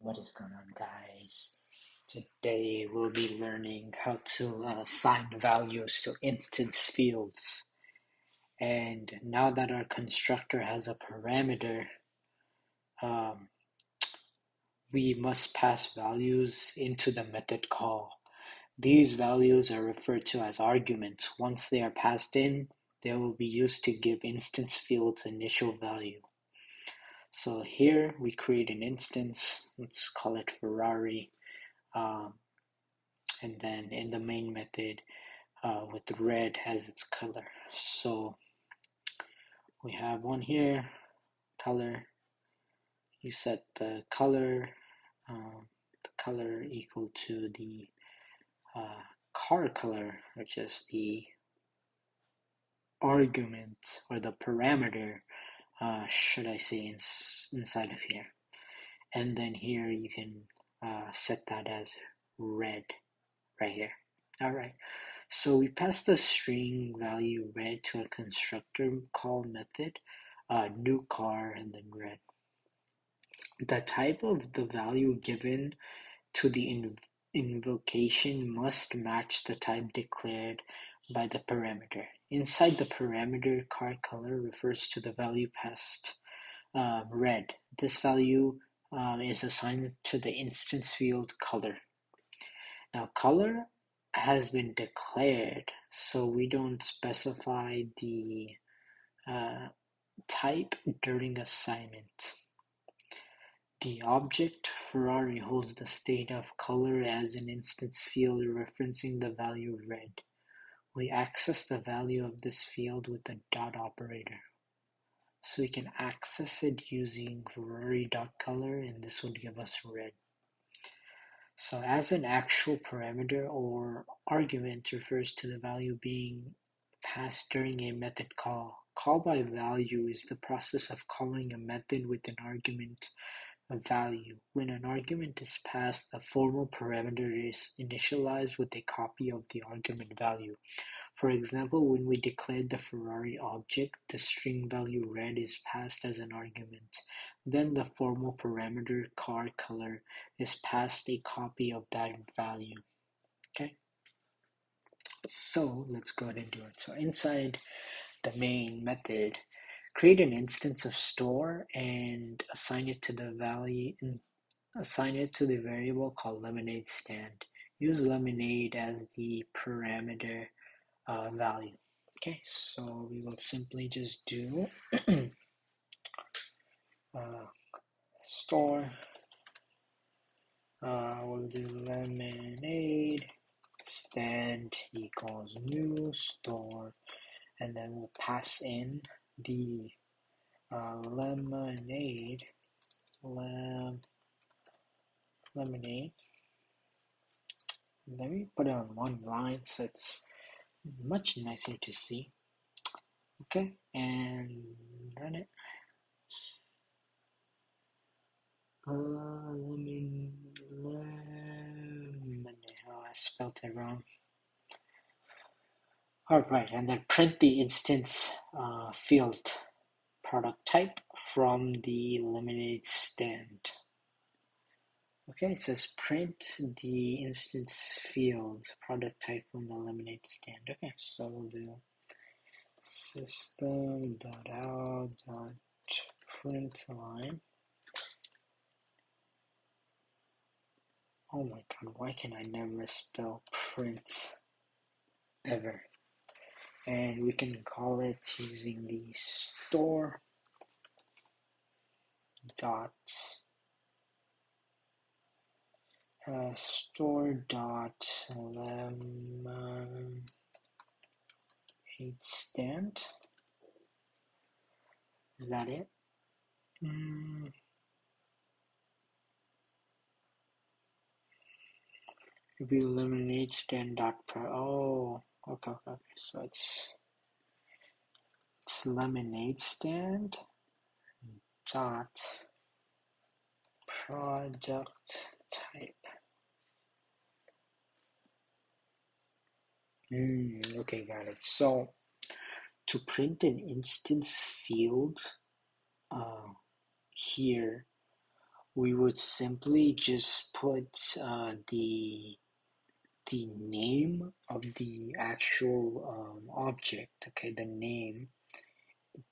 What is going on, guys? Today we'll be learning how to assign values to instance fields. And now that our constructor has a parameter, um, we must pass values into the method call. These values are referred to as arguments. Once they are passed in, they will be used to give instance fields initial value. So here we create an instance, let's call it Ferrari. And then in the main method with red as its color. So we have one here, color. You set the color equal to the car color, which is the argument or the parameter, should I say, inside of here. And then here you can set that as red right here. All right. So we pass the string value red to a constructor call method, new car, and then red. The type of the value given to the invocation must match the type declared by the parameter. Inside the parameter, car color refers to the value passed red. This value is assigned to the instance field color. Now, color has been declared, so we don't specify the type during assignment. The object Ferrari holds the state of color as an instance field referencing the value red. We access the value of this field with the dot operator. So we can access it using Ferrari.color, and this would give us red. So as an actual parameter or argument refers to the value being passed during a method call. Call by value is the process of calling a method with an argument value. When an argument is passed, the formal parameter is initialized with a copy of the argument value. For example, when we declared the Ferrari object, the string value red is passed as an argument. Then the formal parameter car color is passed a copy of that value. Okay, so let's go ahead and do it. So inside the main method, create an instance of store and assign it to the variable called lemonade stand. Use lemonade as the parameter value. Okay, so we will simply just do store. We'll do lemonade stand equals new store, and then we'll pass in the lemonade. Let me put it on one line so it's much nicer to see. Okay, and run it. I spelled it wrong. Alright, and then print the instance field product type from the lemonade stand. Okay, it says print the instance field product type from the lemonade stand. Okay, so we'll do system.out.println. Oh my god, why can I never spell print ever? And we can call it using the store dot lemonade stand. Is that it? If we lemonade stand dot okay. So it's lemonade stand dot product type. Okay, got it. So to print an instance field here, we would simply just put the name of the actual object, okay, the name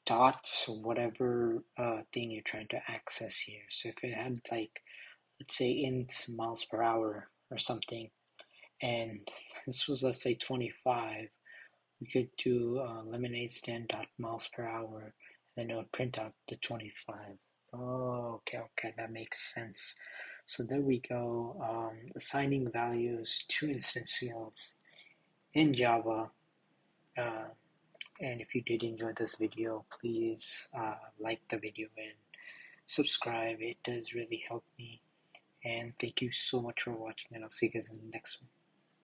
dots whatever thing you're trying to access here. So if it had like, let's say int miles per hour or something, and this was, let's say 25, we could do lemonade stand dot miles per hour, and then it would print out the 25. Oh, okay, that makes sense. So there we go, assigning values to instance fields in Java. Uh, and if you did enjoy this video, please like the video and subscribe. It does really help me. And thank you so much for watching, and I'll see you guys in the next one.